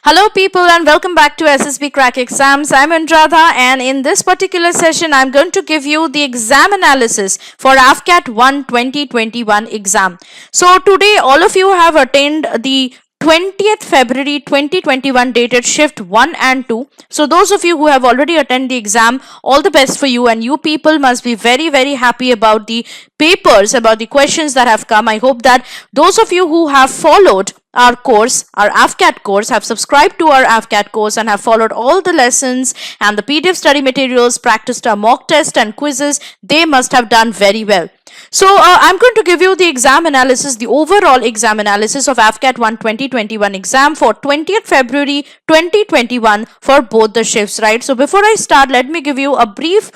Hello people and welcome back to SSBCrack exams. I'm Anuradha and in this particular session I'm going to give you the exam analysis for AFCAT 1 2021 exam. So today all of you have attended the 20th February 2021 dated shift 1 and 2. So those of you who have already attended the exam, all the best for you, and you people must be very happy about the papers, about the questions that have come. I hope that those of you who have followed our course, our AFCAT course, have subscribed to our AFCAT course and have followed all the lessons and the PDF study materials, practiced our mock test and quizzes, they must have done very well. So I'm going to give you the exam analysis, the overall exam analysis of AFCAT 1 2021 exam for 20th February 2021 for both the shifts, right? So before I start, let me give you a brief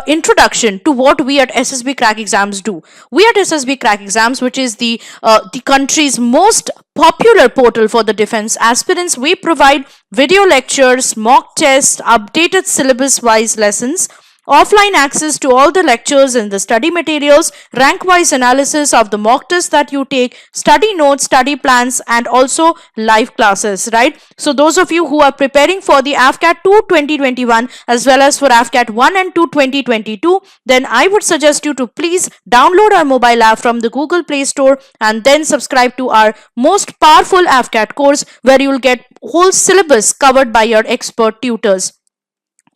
introduction to what we at SSBCrack exams do. We at SSBCrack exams, which is the country's most popular portal for the defense aspirants, we provide video lectures, mock tests, updated syllabus-wise lessons, offline access to all the lectures and the study materials, rank-wise analysis of the mock tests that you take, study notes, study plans, and also live classes, right? So those of you who are preparing for the AFCAT 2 2021 as well as for AFCAT 1 and 2 2022, then I would suggest you to please download our mobile app from the Google Play Store and then subscribe to our most powerful AFCAT course where you will get whole syllabus covered by your expert tutors.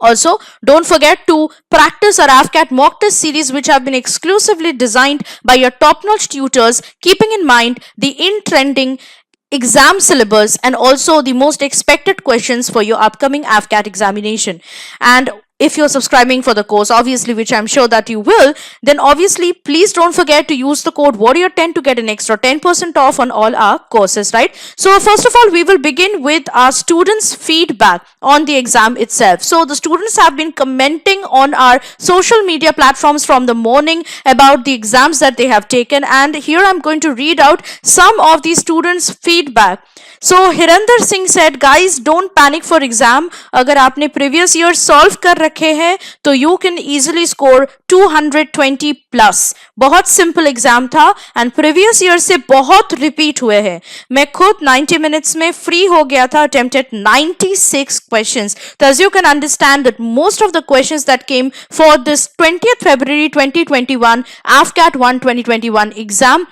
Also, don't forget to practice our AFCAT mock test series, which have been exclusively designed by your top-notch tutors, keeping in mind the in-trending exam syllabus and also the most expected questions for your upcoming AFCAT examination. And if you're subscribing for the course, obviously, which I'm sure that you will, then obviously, please don't forget to use the code Warrior10 to get an extra 10% off on all our courses, right? So first of all, we will begin with our students' feedback on the exam itself. So the students have been commenting on our social media platforms from the morning about the exams that they have taken. And here I'm going to read out some of the students' feedback. So Hirinder Singh said, guys, don't panic for exam. अगर आपने previous year solve कर रखे हैं तो you can easily score 220 plus. बहुत simple exam था and previous year से बहुत repeat हुए हैं. मैं खुद 90 minutes में free हो गया था, attempted 96 questions. So as you can understand that most of the questions that came for this 20th February 2021 AFCAT 1 2021 exam,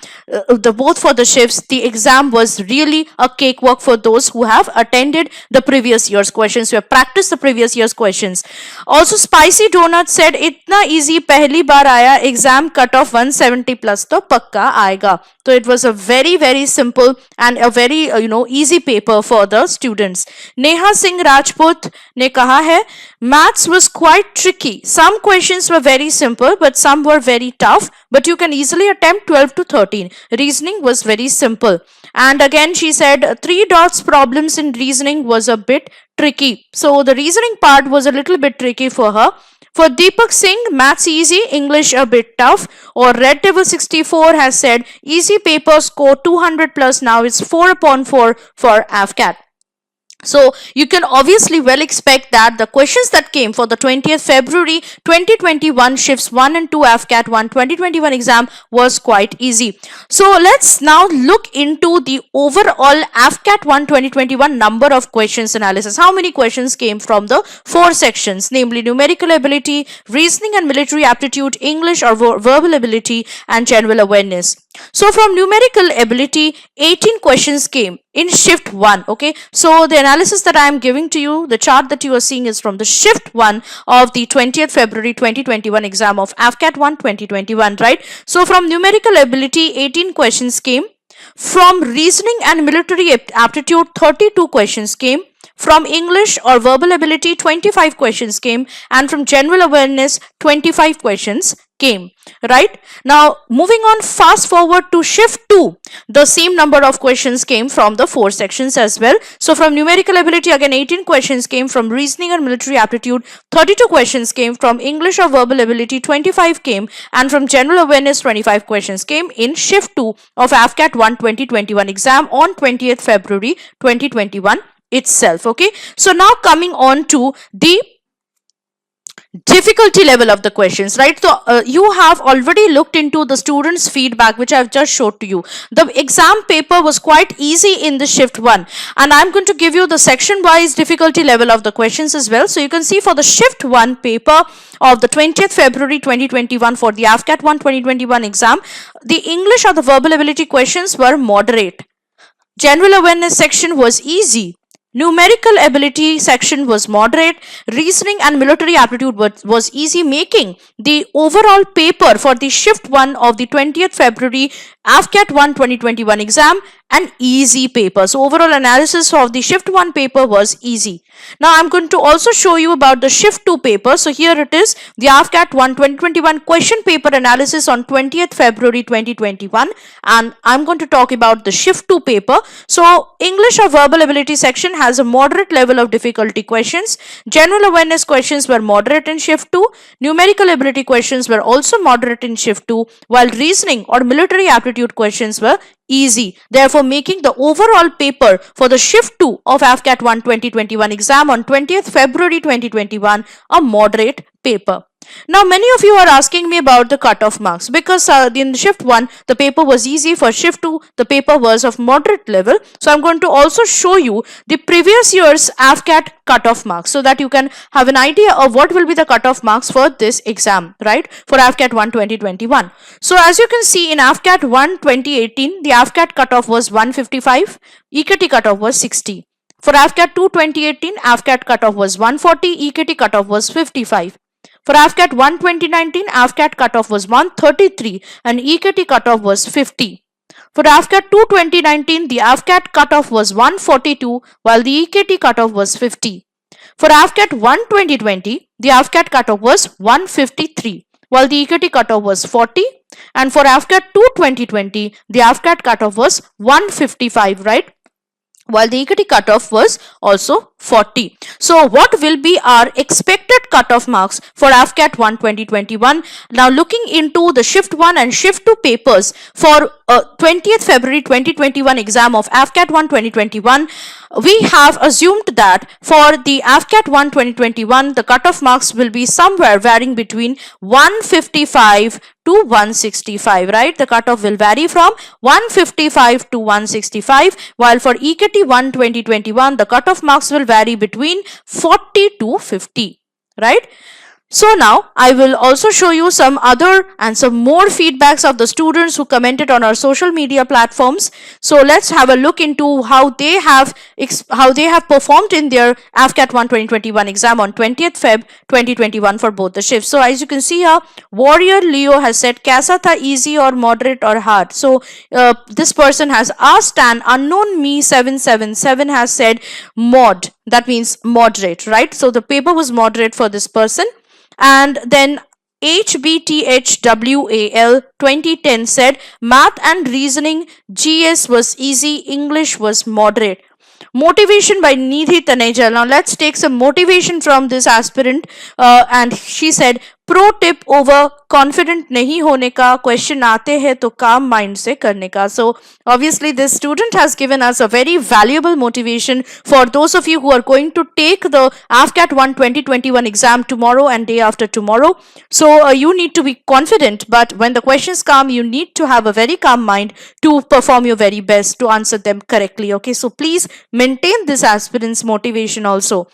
both for the shifts, the exam was really a cakewalk for those who have attended the previous year's questions, who have practiced the previous year's questions. Also, Spicy Donut said, इतना easy पहली बार आया, exam cut off 170 plus तो पक्का आएगा. So it was a very simple and a very easy paper for the students. Neha Singh Rajput ने कहा है, maths was quite tricky. Some questions were very simple but some were very tough, but you can easily attempt 12 to 13. Reasoning was very simple. And again she said 3 dots problems in reasoning was a bit tricky. So the reasoning part was a little bit tricky for her. For Deepak Singh, maths easy, English a bit tough. Or Red Devil 64 has said, easy paper, score 200 plus, now it's 4 upon 4 for AFCAT. So you can obviously well expect that the questions that came for the 20th February 2021 shifts 1 and 2 AFCAT 1 2021 exam was quite easy. So let's now look into the overall AFCAT 1 2021 number of questions analysis. How many questions came from the 4 sections, namely numerical ability, reasoning and military aptitude, English or verbal ability, and general awareness. So from numerical ability, 18 questions came in shift 1. Okay, so the analysis that I am giving to you, the chart that you are seeing is from the shift 1 of the 20th February 2021 exam of AFCAT 1 2021, right? So from numerical ability, 18 questions came. From reasoning and military aptitude, 32 questions came. From English or verbal ability, 25 questions came, and from general awareness, 25 questions came, right? Now, moving on, fast forward to shift 2, the same number of questions came from the 4 sections as well. So from numerical ability, again 18 questions came. From reasoning and military aptitude, 32 questions came. From English or verbal ability, 25 came, and from general awareness, 25 questions came in shift 2 of AFCAT 1 2021 exam on 20th February 2021 itself. Okay, so now coming on to the difficulty level of the questions, right? So you have already looked into the students feedback which I've just showed to you. The exam paper was quite easy in the shift 1, and I'm going to give you the section wise difficulty level of the questions as well. So you can see for the shift 1 paper of the 20th February 2021 for the AFCAT 1 2021 exam, the English or the verbal ability questions were moderate. General awareness section was easy. Numerical ability section was moderate. Reasoning and military aptitude was easy, making the overall paper for the shift 1 of the 20th February AFCAT 1 2021 exam an easy paper. So overall analysis of the shift 1 paper was easy. Now I'm going to also show you about the shift 2 paper. So here it is, the AFCAT 1 2021 question paper analysis on 20th February 2021, and I'm going to talk about the shift 2 paper. So English or verbal ability section has a moderate level of difficulty questions. General awareness questions were moderate in shift 2. Numerical ability questions were also moderate in shift 2, while reasoning or military aptitude questions were easy, therefore making the overall paper for the shift 2 of AFCAT 1 2021 exam on 20th February 2021 a moderate paper. Now many of you are asking me about the cutoff marks, because in shift 1 the paper was easy, for shift 2 the paper was of moderate level. So I'm going to also show you the previous year's AFCAT cutoff marks so that you can have an idea of what will be the cutoff marks for this exam, right, for AFCAT 1 2021. So as you can see, in AFCAT 1 2018 the AFCAT cutoff was 155, EKT cutoff was 60. For AFCAT 2 2018 AFCAT cutoff was 140, EKT cutoff was 55. For AFCAT 1 2019, AFCAT cutoff was 133 and EKT cutoff was 50. For AFCAT 2 2019, the AFCAT cutoff was 142 while the EKT cutoff was 50. For AFCAT 1 2020, the AFCAT cutoff was 153 while the EKT cutoff was 40. And for AFCAT 2 2020, the AFCAT cutoff was 155, right, while the EKT cutoff was also 40. So what will be our expected cutoff marks for AFCAT 1 2021? Now looking into the shift 1 and shift 2 papers for 20th February 2021 exam of AFCAT 1 2021, we have assumed that for the AFCAT 1 2021 the cutoff marks will be somewhere varying between 155 to 165, right? The cutoff will vary from 155 to 165, while for EKT 1 2021 the cutoff marks will vary between 40 to 50, right? So now I will also show you some other and some more feedbacks of the students who commented on our social media platforms. So let's have a look into how they have performed in their AFCAT 1 2021 exam on 20th Feb 2021 for both the shifts. So as you can see here, Warrior Leo has said kaisa tha, easy or moderate or hard. So this person has asked, and unknown me 777 has said mod, that means moderate, right? So the paper was moderate for this person. And then HBTHWAL 2010 said math and reasoning GS was easy, English was moderate. Motivation by Nidhi Taneja. Now let's take some motivation from this aspirant, and she said pro tip over confident नहीं होने का, question आते हैं तो काम mind से करने का. So obviously this student has given us a very valuable motivation for those of you who are going to take the AFCAT 1 2021 exam tomorrow and day after tomorrow. So you need to be confident, but when the questions come you need to have a very calm mind to perform your very best to answer them correctly. Okay, so please maintain this aspirant's motivation also.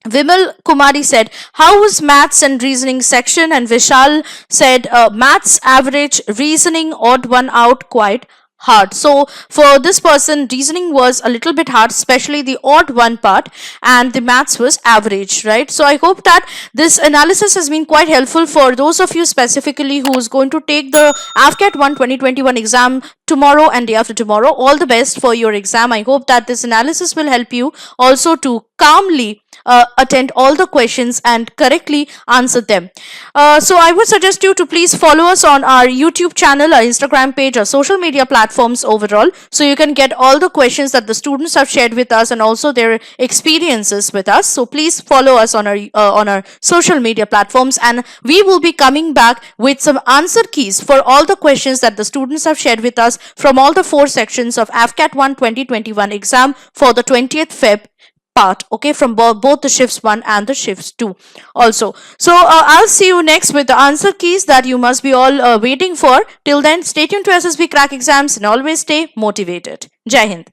Vimal Kumari said, how was maths and reasoning section? And Vishal said, maths average, reasoning odd one out, quite hard. So for this person, reasoning was a little bit hard, especially the odd one part, and the maths was average, right? So I hope that this analysis has been quite helpful for those of you specifically who is going to take the AFCAT 1 2021 exam tomorrow and day after tomorrow. All the best for your exam. I hope that this analysis will help you also to calmly attend all the questions and correctly answer them. So I would suggest you to please follow us on our YouTube channel, our Instagram page, our social media platforms overall, so you can get all the questions that the students have shared with us and also their experiences with us. So please follow us on our social media platforms, and we will be coming back with some answer keys for all the questions that the students have shared with us from all the 4 sections of AFCAT 1 2021 exam for the 20th Feb part, okay, from both the shifts 1 and the shifts 2 also. So I'll see you next with the answer keys that you must be all waiting for. Till then, stay tuned to SSB Crack Exams and always stay motivated. Jai Hind.